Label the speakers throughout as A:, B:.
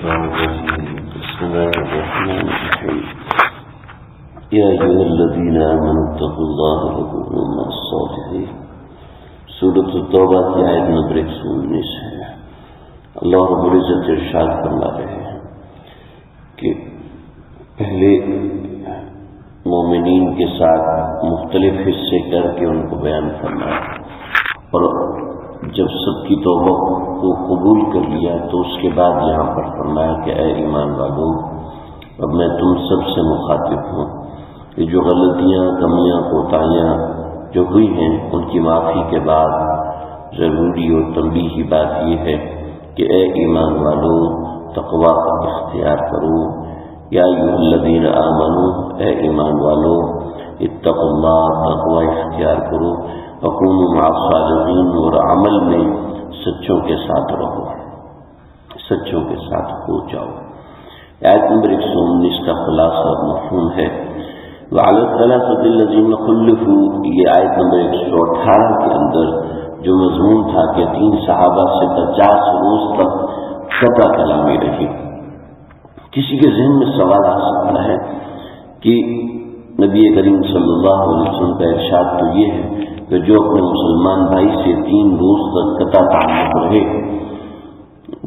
A: الشيطان الرجيم بسم الله الرحمن الرحيم يا أيها الذين آمنوا اتقوا الله وكونوا مع الصادقين سورۃ التوبہ کی آیت نمبر 119 ہے۔ اللہ رب العزت ارشاد فرما رہے ہیں کہ پہلے مومنین کے ساتھ مختلف حصے کر کے ان کو بیان فرمایا، اور جب سب کی توبہ کو قبول کر لیا تو اس کے بعد یہاں پر فرمایا کہ اے ایمان والوں، اب میں تم سب سے مخاطب ہوں کہ جو غلطیاں، کمیاں، کوتاہیاں جو ہوئی ہیں ان کی معافی کے بعد ضروری اور تنبیہی بات یہ ہے کہ اے ایمان والوں تقویٰ اختیار کرو۔ یا ایھا الذین آمنوا، اے ایمان والو، اتقوا اللہ، تقویٰ اختیار کرو، وکونوا مع الصادقین، اور عمل میں سچوں کے ساتھ رہو، سچوں کے ساتھ ہو جاؤ۔ آیت نمبر 119 کا خلاصہ اور مفہوم ہے وعلی الثلاثة الذین خلفوا، یہ آیت نمبر 118 کے اندر جو مضمون تھا کہ 3 صحابہ سے 50 روز تک قطع کلامی رہی۔ کسی کے ذہن میں سوال آ سکتا ہے کہ نبی کریم صلی اللہ علیہ وسلم کا ارشاد تو یہ ہے کہ جو اپنے مسلمان بھائی سے 3 روز تک قطع تعلق رہے،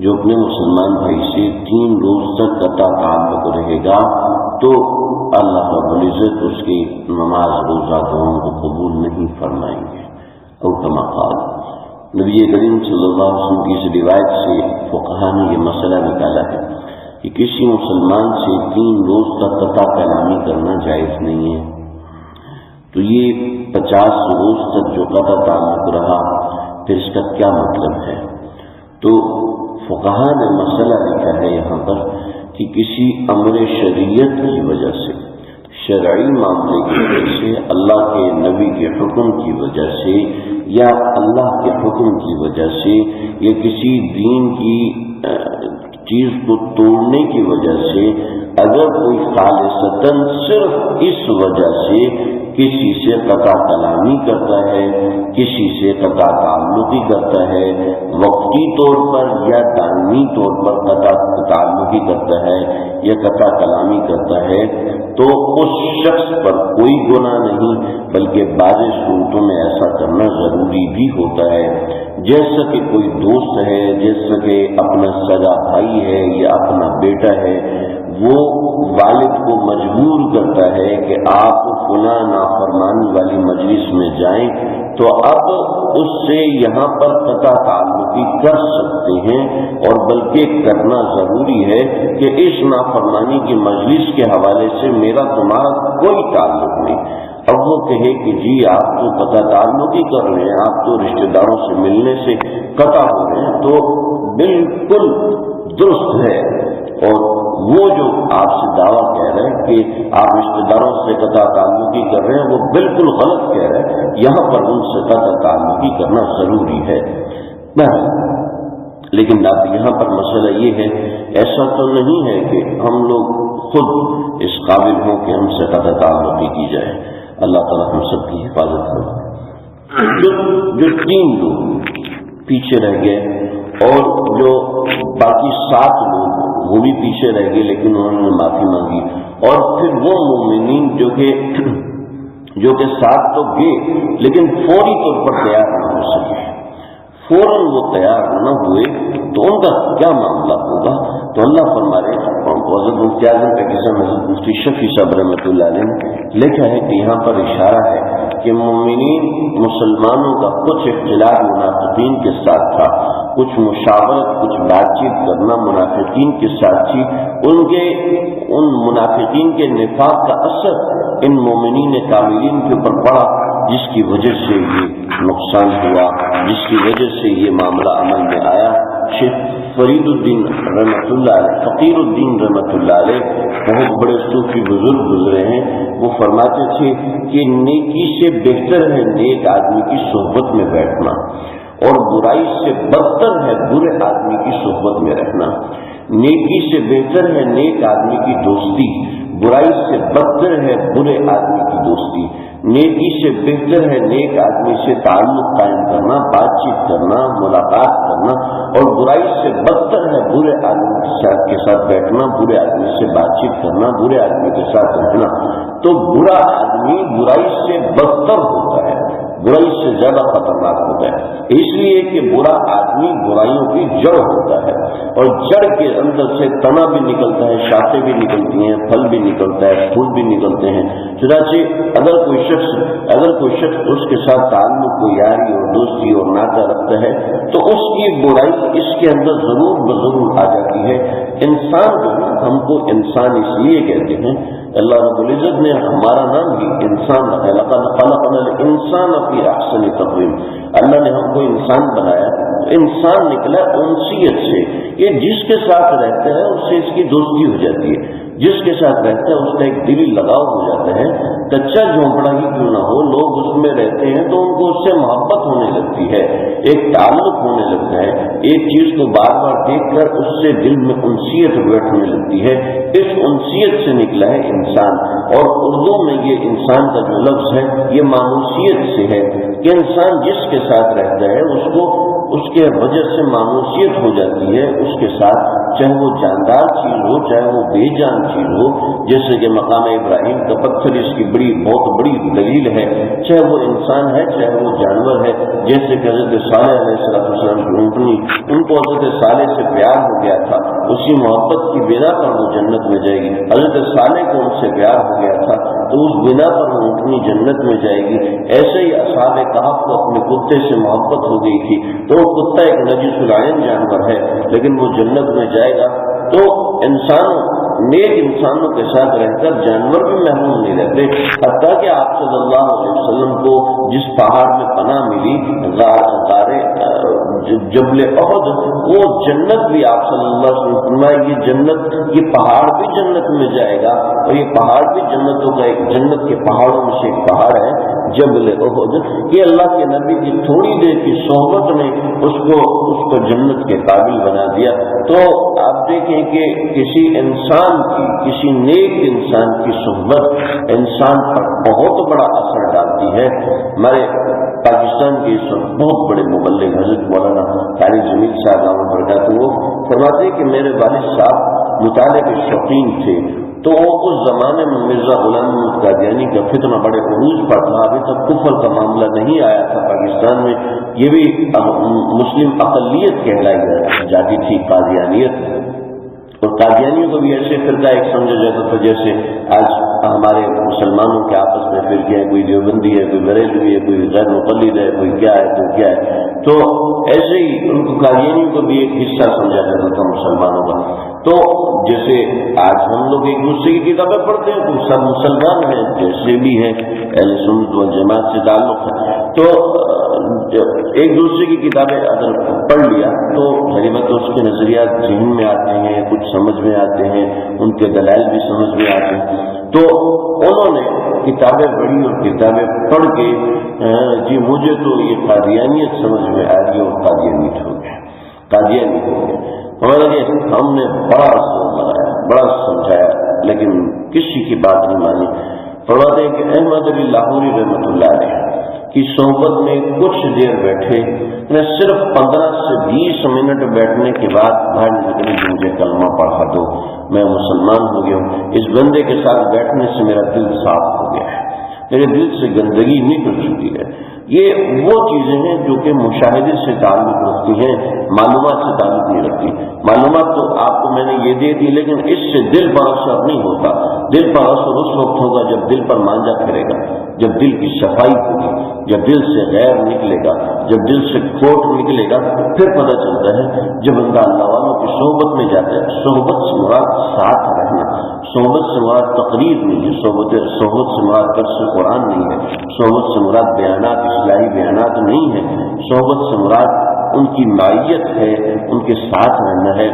A: جو اپنے مسلمان بھائی سے 3 روز تک قطع تعلق رہے گا تو اللہ رب العزت اس کی نماز روزہ دونوں کو قبول نہیں فرمائیں گے۔ اور کما قال، نبی کریم صلی اللہ علیہ وسلم کی اس روایت سے فقہا نے یہ مسئلہ نکالا ہے کہ کسی مسلمان سے 3 روز تک قطع کلامی کرنا جائز نہیں ہے۔ تو یہ 50 روز تک جو قطع تعلق رہا، پھر اس کا کیا مطلب ہے؟ تو فقہا نے مسئلہ لکھا ہے یہاں پر کہ کسی امر شریعت کی وجہ سے، شرعی معاملے کی وجہ سے، اللہ کے نبی کے حکم کی وجہ سے یا اللہ کے حکم کی وجہ سے یا کسی دین کی چیز کو توڑنے کی وجہ سے اگر کوئی خالصتاً صرف اس وجہ سے کسی سے قطع کلامی کرتا ہے، کسی سے قطع تعلقی کرتا ہے، وقتی طور پر یا دائمی طور پر قطع تعلقی کرتا ہے یا قطع کلامی کرتا ہے، تو اس شخص پر کوئی گناہ نہیں، بلکہ بعض صورتوں میں ایسا کرنا ضروری بھی ہوتا ہے۔ جیسا کہ کوئی دوست ہے، جیسا کہ اپنا سگا بھائی ہے یا اپنا بیٹا ہے، وہ والد کو مجبور کرتا ہے کہ آپ فلاں نافرمانی والی مجلس میں جائیں، تو اب اس سے یہاں پر قطع تعلقی کر سکتے ہیں، اور بلکہ کرنا ضروری ہے کہ اس نافرمانی کی مجلس کے حوالے سے میرا تمہارا کوئی تعلق نہیں۔ اب وہ کہے کہ جی آپ تو قطع تعلقی کر رہے ہیں، آپ تو رشتہ داروں سے ملنے سے قطع ہو رہے ہیں، تو بالکل درست ہے، اور وہ جو آپ سے دعویٰ کہہ رہے ہیں کہ آپ رشتہ داروں سے قطع تعلقی کر رہے ہیں، وہ بالکل غلط کہہ رہے ہیں۔ یہاں پر ان سے قطع تعلقی کرنا ضروری ہے۔ لیکن اب یہاں پر مسئلہ یہ ہے، ایسا تو نہیں ہے کہ ہم لوگ خود اس قابل ہوں کہ ہم سے قطع تعلقی کی جائے۔ اللہ تعالیٰ ہم سب کی حفاظت کرے۔ جو 3 لوگ پیچھے رہ گئے اور جو باقی 7 لوگ وہ بھی پیچھے رہ گئے لیکن انہوں نے معافی مانگی، اور پھر وہ مومنین جو کہ ساتھ تو گئے لیکن فوری طور پر تیار نہ ہو سکے، فوراً وہ تیار نہ ہوئے، تو ان کا کیا معاملہ ہوگا؟ تو اللہ فرما رہے ہیں، حضرت مفتی اعظم پاکستان حضرت مفتی شفیع صاحب رحمۃ اللہ علیہ نے لکھا ہے کہ یہاں پر اشارہ ہے کہ مومنین مسلمانوں کا کچھ اختلاف منافقین کے ساتھ تھا، کچھ مشاورت، کچھ بات چیت کرنا منافقین کے ساتھ تھی، ان منافقین کے نفاق کا اثر ان مومنین کاملین کے اوپر پڑا، جس کی وجہ سے یہ نقصان ہوا، جس کی وجہ سے یہ معاملہ عمل میں آیا۔ شیخ فرید الدین رحمۃ اللہ علیہ، فقیر الدین رحمۃ اللہ علیہ، بہت بڑے صوفی بزرگ گزرے ہیں، وہ فرماتے تھے کہ نیکی سے بہتر ہے نیک آدمی کی صحبت میں بیٹھنا، اور برائی سے بدتر ہے برے آدمی کی صحبت میں رہنا۔ نیکی سے بہتر ہے نیک آدمی کی دوستی، برائی سے بدتر ہے برے آدمی کی دوستی، نیکی سے بہتر ہے نیک آدمی سے تعلق قائم کرنا، بات چیت کرنا، ملاقات کرنا، اور برائی سے بدتر ہے برے آدمی کے ساتھ بیٹھنا، برے آدمی سے بات چیت کرنا، برے آدمی کے ساتھ رہنا۔ تو برا آدمی برائی سے بدتر ہوتا ہے، برائی سے زیادہ خطرناک ہوتا ہے، اس لیے کہ برا آدمی برائیوں کی جڑ ہوتا ہے، اور جڑ کے اندر سے تنا بھی نکلتا ہے، شاخیں بھی نکلتی ہیں، پھل بھی نکلتا ہے، پھول بھی نکلتے ہیں۔ چنانچہ اگر کوئی شخص اس کے ساتھ تعلق کو یاری اور دوستی اور ناطہ رکھتا ہے تو اس کی برائی اس کے اندر ضرور بضرور آ جاتی ہے۔ انسان جو ہے، ہم کو انسان اس لیے کہتے ہیں، اللہ رب العزت نے ہمارا نام ہی انسان رکھا، لقد خلقنا الانسان فی احسن تقویم، اللہ نے ہم کو انسان بنایا۔ انسان نکلا انسیت سے، یہ جس کے ساتھ رہتا ہے اس سے اس کی دوستی ہو جاتی ہے، جس کے ساتھ رہتا ہے اس کا ایک دلی لگاؤ ہو جاتا ہے، کچا جھونپڑا ہی کیوں نہ ہو، لوگ اس میں رہتے ہیں تو ان کو اس سے محبت ہونے لگتی ہے، ایک تعلق ہونے لگتا ہے، ایک چیز کو بار بار دیکھ کر اس سے دل میں انسیت بیٹھنے لگتی ہے، اس انسیت سے نکلا ہے انسان۔ اور اردو میں یہ انسان کا جو لفظ ہے یہ مانوسیت سے ہے کہ انسان جس کے ساتھ رہتا ہے اس کو اس کے وجہ سے مانوسیت ہو جاتی ہے اس کے ساتھ، چاہے وہ جاندار چیز ہو چاہے وہ بے جان چیز ہو، جیسے کہ مقام ابراہیم کا پتھر اس کی بہت بڑی دلیل ہے، چاہے وہ انسان ہے چاہے وہ جانور ہے، جیسے کہ حضرت صالح علیہ السلام کی اونٹنی، ان کو حضرت صالح سے پیار ہو گیا تھا، اسی محبت کی بنا پر وہ جنت میں جائے گی، حضرت صالح کو ان سے پیار ہو گیا تھا تو اس بنا پر وہ اونٹنی جنت میں جائے گی۔ ایسے ہی اصحاب کہف کو اپنے کتے سے محبت ہو گئی تھی تو وہ کتا ایک نجس العین جانور ہے لیکن وہ جنت میں جائے گا۔ تو نیک انسانوں کے ساتھ رہ کر جانور بھی محروم نہیں رہتے، حتیٰ کہ آپ صلی اللہ علیہ وسلم کو جس پہاڑ میں پناہ ملی غار جبل احد، وہ جنت بھی آپ صلی اللہ علیہ وسلم فرمائے یہ جنت، یہ پہاڑ بھی جنت میں جائے گا، اور یہ پہاڑ بھی جنتوں کا ایک، جنت کے پہاڑوں میں سے ایک پہاڑ ہے جبل احد۔ یہ اللہ کے نبی کی تھوڑی دیر کی صحبت نے اس کو جنت کے قابل بنا دیا۔ تو آپ دیکھیں کہ کسی نیک انسان کی صحبت انسان پر بہت بڑا اثر ڈالتی ہے۔ ہمارے پاکستان کے اس وقت بہت بڑے مبلغ حضرت مولانا قاری جمیل صاحب برکاتہ وہ فرماتے کہ میرے والد صاحب مطالعے کے شوقین تھے، تو اس زمانے میں مرزا غلام قادیانی کا فتنہ بڑے عروج پر تھا، ابھی تک کفر کا معاملہ نہیں آیا تھا پاکستان میں، یہ بھی مسلم اقلیت کہلائی جاتی تھی قادیانیت، اور قادیانیوں کو بھی ایسے فرقہ ایک سمجھا جاتا تھا جیسے آج ہمارے مسلمانوں کے آپس میں فرقے ہیں، کوئی دیوبندی ہے، کوئی بریلوی ہے، کوئی غیر مقلد ہے، کوئی کیا ہے کوئی کیا ہے، تو ایسے ہی ان کو قادیانیوں کو بھی ایک حصہ سمجھا جاتا تھا مسلمانوں کا۔ تو جیسے آج ہم لوگ ایک دوسرے کی کتابیں پڑھتے ہیں تو سب مسلمان ہیں، جیسے بھی ہیں اہل سنت والجماعت سے تعلق ہے، تو ایک دوسرے کی کتابیں اگر پڑھ لیا تو غریبت اس کے نظریات ذہن میں آتے ہیں، کچھ سمجھ میں آتے ہیں، ان کے دلائل بھی سمجھ میں آتے ہیں، تو انہوں نے کتابیں پڑھی اور کتابیں پڑھ کے جی مجھے تو یہ قادیانیت سمجھ میں آ گئی اور قادیانیت ہو گیا، قادیانی ہو گیا۔ ہم نے بڑا لگایا، بڑا سمجھایا لیکن کسی کی بات نہیں مانی۔ فرماتے ہیں کہ احمد علی لاہوری رحمۃ اللہ علیہ کی صحبت میں کچھ دیر بیٹھے، میں صرف 15 سے 20 منٹ بیٹھنے کے بعد باہر نکلے کہ مجھے کلمہ پڑھا دو، میں مسلمان ہو گیا ہوں، اس بندے کے ساتھ بیٹھنے سے میرا دل صاف ہو گیا ہے، میرے دل سے گندگی نکل چکی ہے۔ یہ وہ چیزیں ہیں جو کہ مشاہدے سے تعلق رکھتی ہیں، معلومات سے تعلق نہیں رکھتی۔ معلومات تو آپ کو میں نے یہ دے دی لیکن اس سے دل پر اثر نہیں ہوتا۔ دل پر اثر اس وقت ہوگا جب دل پر مانجا پھرے گا، جب دل کی صفائی ہوگی، جب دل سے غیر نکلے گا، جب دل سے کھوٹ نکلے گا، پھر پتہ چلتا ہے جب بندہ اللہ والوں کی صحبت میں جاتا ہے۔ صحبت سے مراد ساتھ رہنا، صحبت سے مراد تقریر نہیں ہے، صحبت سے مراد درس قرآن نہیں ہے، صحبت سے مراد بیانات اصلاحی بیانات نہیں ہے، صحبت سے مراد ان کی معیت ہے، ان کے ساتھ رہنا ہے۔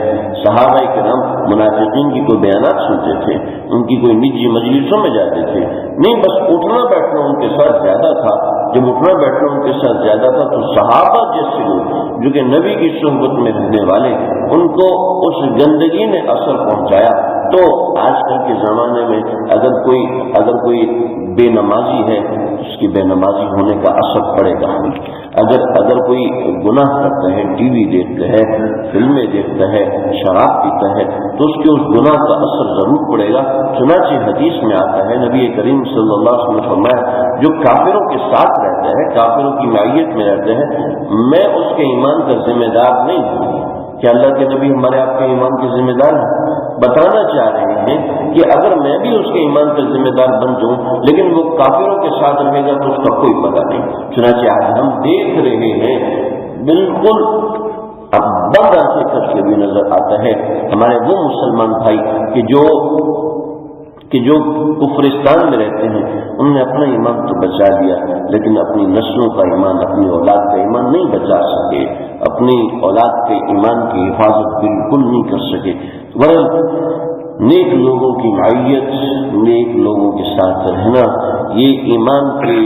A: صحابہ کرام منافقین کی کوئی بیانات سنتے تھے، ان کی کوئی نجی مجلسوں میں جاتے تھے نہیں، بس اٹھنا بیٹھنا ان کے ساتھ زیادہ تھا۔ جب اٹھنا بیٹھنا ان کے ساتھ زیادہ تھا تو صحابہ جیسے لوگ جو کہ نبی کی صحبت میں رہنے والے، ان کو اس گندگی نے اثر پہنچایا تو آج کل کے زمانے میں اگر کوئی بے نمازی ہے اس کی بے نمازی ہونے کا اثر پڑے گا. اگر کوئی گناہ کرتا ہے، ٹی وی دیکھتا ہے، فلمیں دیکھتا ہے، شراب پیتا ہے، تو اس کے اس گناہ کا اثر ضرور پڑے گا. چنانچہ حدیث میں آتا ہے، نبی کریم صلی اللہ علیہ وسلم نے فرمایا جو کافروں کے ساتھ رہتا ہے، کافروں کی معیت میں رہتا ہے، میں اس کے ایمان کا ذمہ دار نہیں ہوں. کیا اللہ کے نبی ہمارے آپ کے ایمان کے ذمہ دار ہیں؟ بتانا چاہ رہے ہیں کہ اگر میں بھی اس کے ایمان کا ذمہ دار بن جاؤں لیکن وہ کافروں کے ساتھ رہے گا تو اس کا کوئی پتہ نہیں. چنانچہ آج ہم دیکھ رہے ہیں بالکل اب بند آنکھیں کر کے بھی نظر آتا ہے ہمارے وہ مسلمان بھائی کہ جو کفرستان میں رہتے ہیں، انہوں نے اپنا ایمان تو بچا لیا لیکن اپنی نسلوں کا ایمان، اپنی اولاد کا ایمان نہیں بچا سکے، اپنی اولاد کے ایمان کی حفاظت بالکل نہیں کر سکے. نیک لوگوں کی معیت، نیک لوگوں کے ساتھ رہنا، یہ ایمان کے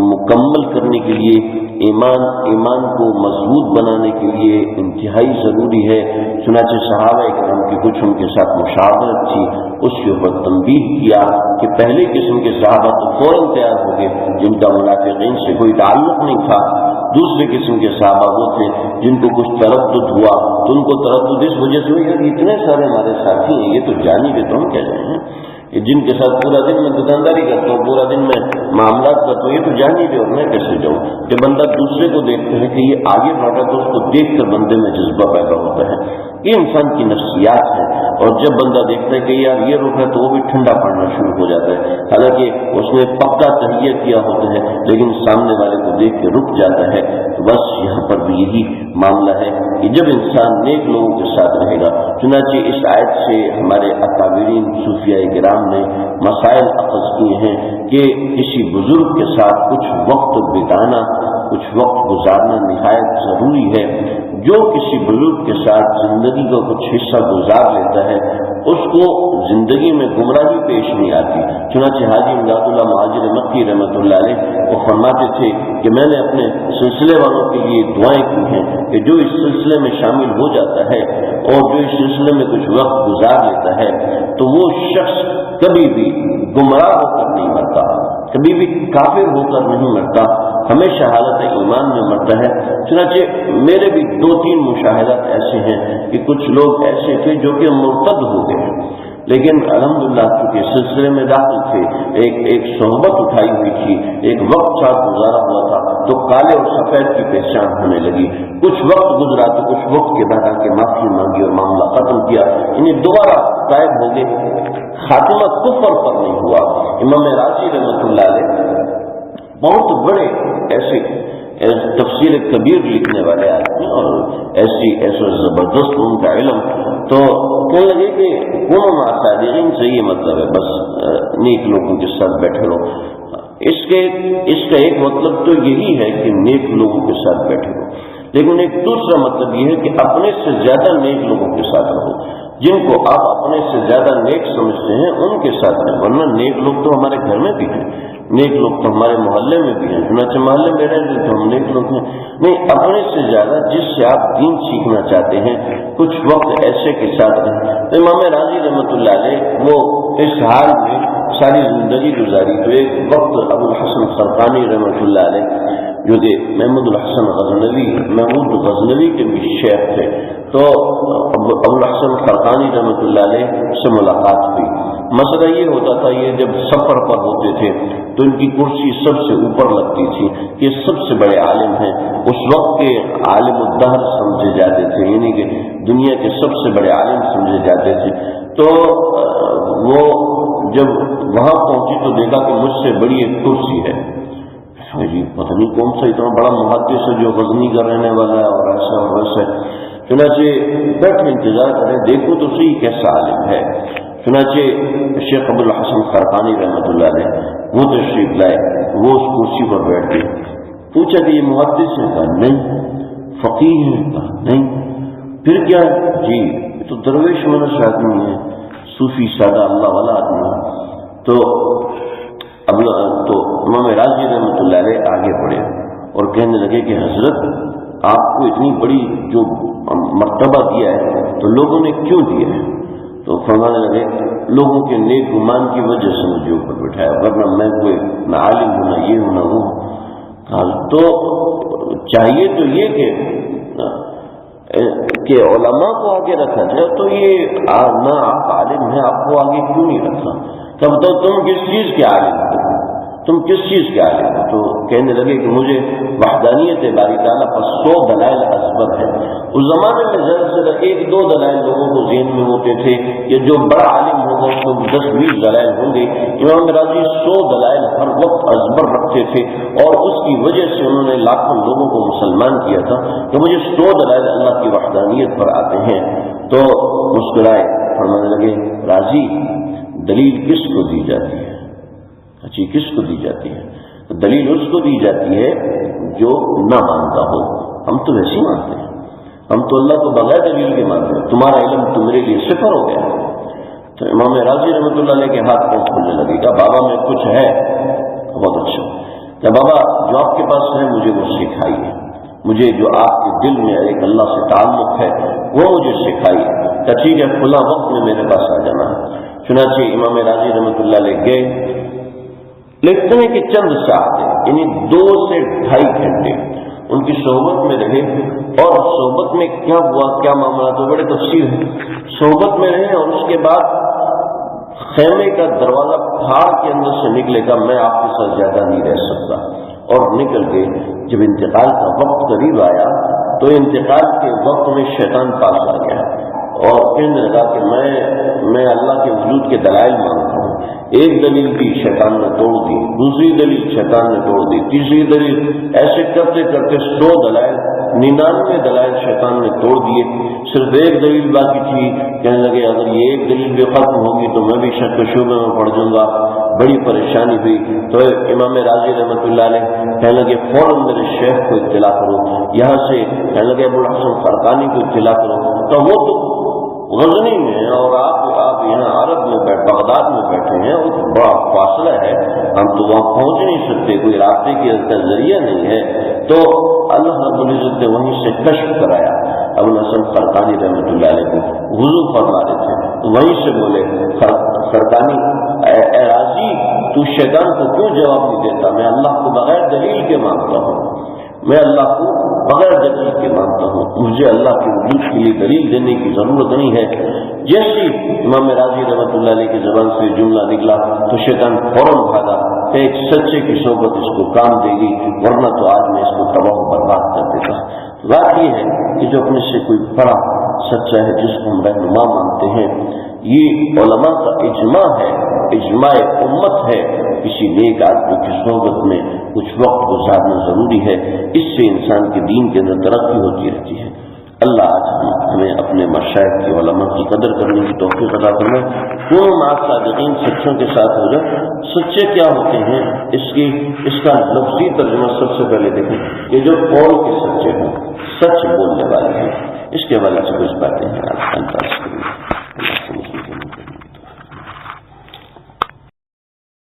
A: مکمل کرنے کے لیے، ایمان کو مضبوط بنانے کے لیے انتہائی ضروری ہے. چنانچہ صحابہ کرام کی کچھ ان کے ساتھ مشاورت تھی، اس کے اوپر تنبیہ کیا کہ پہلے قسم کے صحابہ تو فوراً تیار ہو گئے جن کا منافقین سے کوئی تعلق نہیں تھا. دوسرے قسم کے صحابہ وہ تھے جن کو کچھ تردد ہوا تو ان کو تردد اس وجہ سے ہوئی کہ اتنے سارے ہمارے ساتھی ہیں، یہ تو جانی کے تو ہم کہہ رہے ہیں، جن کے ساتھ پورا دن میں دکانداری کرتا ہوں، پورا دن میں معاملات کرتا ہوں، یہ تو جان ہی دے اور میں کیسے جاؤں. جب بندہ دوسرے کو دیکھتا ہے کہ یہ آگے بڑھا تو اس کو دیکھ کر بندے میں جذبہ پیدا ہوتا ہے. یہ انسان کی نفسیات ہے. اور جب بندہ دیکھتا ہے کہ یار یہ رک ہے تو وہ بھی ٹھنڈا پڑنا شروع ہو جاتا ہے، حالانکہ اس نے پکا تہیہ کیا ہوتا ہے لیکن سامنے والے کو دیکھ کے رک جاتا ہے. تو بس یہاں پر بھی یہی معاملہ ہے کہ جب انسان نیک لوگوں کے ساتھ رہے گا. چنانچہ اس آیت سے ہمارے اکابرین صوفیاء کرام نے مسائل اخذ کیے ہیں کہ کسی بزرگ کے ساتھ کچھ وقت بتانا، کچھ وقت گزارنا نہایت ضروری ہے. جو کسی بزرگ کے ساتھ زندگی کا کچھ حصہ گزار لیتا ہے اس کو زندگی میں گمراہی پیش نہیں آتی. چنانچہ حاجی امداد اللہ مہاجر مکی رحمۃ اللہ علیہ وہ فرماتے تھے کہ میں نے اپنے سلسلے والوں کے لیے دعائیں کی ہیں کہ جو اس سلسلے میں شامل ہو جاتا ہے اور جو اس سلسلے میں کچھ وقت گزار لیتا ہے تو وہ شخص کبھی بھی گمراہ ہو کر نہیں مرتا، کبھی بھی کافر ہو کر نہیں مرتا، ہمیشہ حالت ایمان میں مرتا ہے. چنانچہ میرے بھی 2-3 مشاہدات ایسے ہیں کہ کچھ لوگ ایسے تھے جو کہ مرتد ہو گئے لیکن الحمدللہ چونکہ سلسلے میں داخل تھے، ایک صحبت اٹھائی ہوئی تھی، ایک وقت ساتھ گزارا ہوا تھا تو کالے اور سفید کی پہچان ہونے لگی. کچھ وقت گزرا تو کچھ وقت کے بعد آ کے معافی مانگی اور معاملہ ختم کیا، انہیں دوبارہ غائب ہو گئے. خاتمہ کفر پر نہیں ہوا. امام راضی رحمۃ اللہ علیہ بہت بڑے ایسے تفسیر کبیر لکھنے والے آدمی اور ایسا زبردست ان کا علم، تو کہنے لگے کہ کون صادقین سے یہ مطلب ہے بس نیک لوگوں کے ساتھ بیٹھے رہو. اس کا ایک مطلب تو یہی ہے کہ نیک لوگوں کے ساتھ بیٹھے رہو، لیکن ایک دوسرا مطلب یہ ہے کہ اپنے سے زیادہ نیک لوگوں کے ساتھ رہو. جن کو آپ اپنے سے زیادہ نیک سمجھتے ہیں ان کے ساتھ ہیں، ورنہ نیک لوگ تو ہمارے گھر میں بھی ہیں، نیک لوگ تو ہمارے محلے میں بھی ہیں، چنانچہ محلے میں رہتے ہیں تو ہم نیک لوگ ہیں. نہیں، اپنے سے زیادہ جس سے آپ دین سیکھنا چاہتے ہیں کچھ وقت ایسے کے ساتھ رہیں. تو امام راضی رحمۃ اللہ علیہ وہ اس حال میں ساری زندگی گزاری. تو ایک وقت ابو الحسن خرقانی رحمۃ اللہ علیہ جو کہ محمود الحسن غزنوی کے بھی شیخ تھے، تو ابو الحسن خرقانی رحمۃ اللہ علیہ سے ملاقات ہوئی. مسئلہ یہ ہوتا تھا یہ جب سفر پر ہوتے تھے تو ان کی کرسی سب سے اوپر لگتی تھی، یہ سب سے بڑے عالم ہیں، اس وقت کے عالم الدہر سمجھے جاتے تھے، یعنی کہ دنیا کے سب سے بڑے عالم سمجھے جاتے تھے. تو وہ جب وہاں پہنچی تو دیکھا کہ مجھ سے بڑی ایک کرسی ہے. جی پتہ نہیں کون سا اتنا بڑا محدث ہے جو غزنی کا رہنے والا ہے اور ایسا اور ویسا. چنانچہ بیٹھے انتظار کریں دیکھو تو صحیح کیسا عالم ہے. چنانچہ شیخ ابو الحسن خرقانی رحمۃ اللہ علیہ وہ تشریف لائے، وہ اس کرسی پر بیٹھ گئے. پوچھا کہ یہ محدث ہے؟ کہا نہیں. فقیہ ہے؟ کہا نہیں. پھر کیا؟ جی تو درویش منش آدمی ہے، صوفی سادہ اللہ والا آدمی ہے. تو امام راضی رحمۃ اللہ علیہ آگے بڑھے اور کہنے لگے کہ حضرت آپ کو اتنی بڑی جو مرتبہ دیا ہے تو لوگوں نے کیوں دیا ہے؟ تو فرمانے لگے لوگوں کے نیک گمان کی وجہ سے مجھے اوپر بٹھایا، ورنہ میں کوئی نہ عالم ہوں نہ یہ ہوں نہ وہ ہوں۔ تو چاہیے تو یہ کہ علماء کو آگے رکھا جائے، تو یہ نہ آپ عالم ہیں، آپ کو آگے کیوں نہیں رکھا؟ کیا بتاؤ تم کس چیز کے عالم ہو، تم کس چیز کے عالم ہو؟ تو کہنے لگے کہ مجھے وحدانیت باری تعالیٰ پر 100 دلائل ازبر ہے۔ اس زمانے میں زیادہ سے زیادہ 1-2 دلائل لوگوں کو ذہن میں ہوتے تھے، یا جو بڑا عالم ہوگا اس کو 10-20 دلائل ہوں گے۔ امام راضی 100 دلائل ہر وقت ازبر رکھتے تھے، اور اس کی وجہ سے انہوں نے لاکھوں لوگوں کو مسلمان کیا تھا کہ مجھے 100 دلائل اللہ کی وحدانیت پر آتے ہیں۔ تو مسکرائے، فرمانے لگے راضی دلیل کس کو دی جاتی ہے؟ اچھی کس کو دی جاتی ہے؟ دلیل اس کو دی جاتی ہے جو نہ مانتا ہو۔ ہم تو ویسے ہی مانتے ہیں، ہم تو اللہ کو بغیر دلیل کے مانتے ہیں۔ تمہارا علم تو میرے لیے صفر ہو گیا۔ تو امام راضی رحمۃ اللہ علیہ کے ہاتھ پاؤں کھلنے لگے گا، بابا میں کچھ ہے بہت اچھا، کہ بابا جو آپ کے پاس ہے مجھے وہ سکھائیے، مجھے جو آپ کے دل میں ایک اللہ سے تعلق ہے وہ مجھے سکھائیے۔ کہ ٹھیک ہے کھلا وقت میں میرے پاس آ جانا ہے۔ چنانچہ امام راضی رحمۃ اللہ علیہ گئے، لکھتے ہیں کہ چند ساعتیں یعنی 2 سے 2.5 گھنٹے ان کی صحبت میں رہے، اور صحبت میں کیا ہوا کیا معاملہ تو بڑے تفصیل ہے۔ صحبت میں رہے اور اس کے بعد خیمے کا دروازہ پھاڑ کے اندر سے نکلے گا میں آپ کے ساتھ زیادہ نہیں رہ سکتا، اور نکل کے جب انتقال کا وقت قریب آیا تو انتقال کے وقت میں شیطان پاس آ گیا اور کہنے لگا کہ میں اللہ کے وجود کے دلائل مانگتا ہوں۔ ایک دلیل بھی شیطان نے توڑ دی، دوسری دلیل شیطان نے توڑ دی، تیسری دلیل، ایسے کرتے کرتے 100 دلائل 99 دلائل شیطان نے توڑ دیے، صرف ایک دلیل باقی تھی۔ کہنے لگے اگر یہ ایک دلیل بھی ختم ہوگی تو میں بھی شک شبے میں پڑ جاؤں گا۔ بڑی پریشانی ہوئی تو امام راضی رحمۃ اللہ علیہ کہنے لگے فوراً میرے شیخ کو اطلاع کرو، یہاں سے کہنے لگے ابو الحسن فرقانی کو اطلاع کرو۔ تو وہ تو غزنی میں اور آپ یہاں عرب میں بغداد میں بیٹھے ہیں، وہ بڑا فاصلہ ہے، ہم تو وہاں پہنچ نہیں سکتے، کوئی رابطے کا ذریعہ نہیں ہے۔ تو اللہ رب العزت نے وہیں سے کشف کرایا۔ ابو الحسن فرقانی رحمۃ اللہ علیہ کو وضو فرما رہے تھے، تو وہیں سے بولے فرقانی اے راضی تو شیطان کو کیوں جواب نہیں دیتا؟ میں اللہ کو بغیر دلیل کے مانگتا ہوں، میں اللہ کو بغیر دلیل کے مانتا ہوں، مجھے اللہ کے وجود کے لیے دلیل دینے کی ضرورت نہیں ہے۔ جیسے امام راضی رحمۃ اللہ علیہ کی زبان سے جملہ نکلا تو شیطان فوراً بھاگا کہ ایک سچے کی صحبت اس کو کام دے گی، ورنہ تو آج میں اس کو تباہ و برباد کر دیتا۔ بات یہ ہے کہ جو اپنے سے کوئی بڑا سچا ہے جس کو ہم رہنما مانتے ہیں، یہ علماء کا اجماع ہے، اجماع امت ہے، کسی نیک آدمی کی صحبت میں کچھ وقت گزارنا ضروری ہے، اس سے انسان کے دین کے اندر ترقی ہوتی رہتی ہے۔ اللہ آج ہمیں اپنے مشائخ کی علماء کی قدر کرنے کی توفیق عطا فرمائے۔ کیوں مع صادقین سچوں کے ساتھ ہو جائے۔ سچے کیا ہوتے ہیں اس کا لفظی ترجمہ سب سے پہلے دیکھیں کہ جو قول کے سچے ہوں، سچ بولنے والے ہیں، اس کے حوالے سے کچھ باتیں ہیں آج